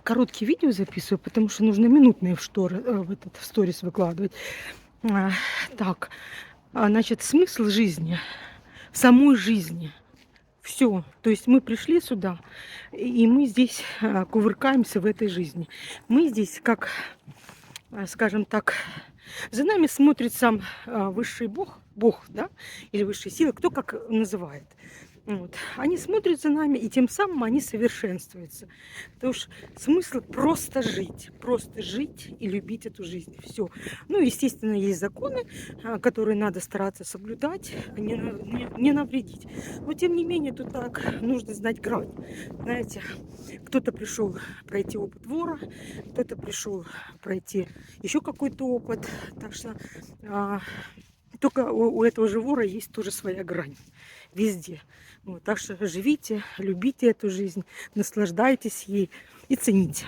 короткие видео записываю, потому что нужно минутные в сторис выкладывать. А, так, значит, смысл жизни, самой жизни. Все. То есть мы пришли сюда, и мы здесь кувыркаемся в этой жизни. Мы здесь как, скажем так, за нами смотрит сам высший Бог, да, или высшие силы, кто как называет. Вот. Они смотрят за нами, и тем самым они совершенствуются. Потому что смысл просто жить и любить эту жизнь. Все. Ну, естественно, есть законы, которые надо стараться соблюдать, не навредить. Но, тем не менее, тут так нужно знать грань. Знаете, кто-то пришел пройти опыт вора, кто-то пришел пройти еще какой-то опыт. Так что только у этого же вора есть тоже своя грань везде. Вот, так что живите, любите эту жизнь, наслаждайтесь ей и цените.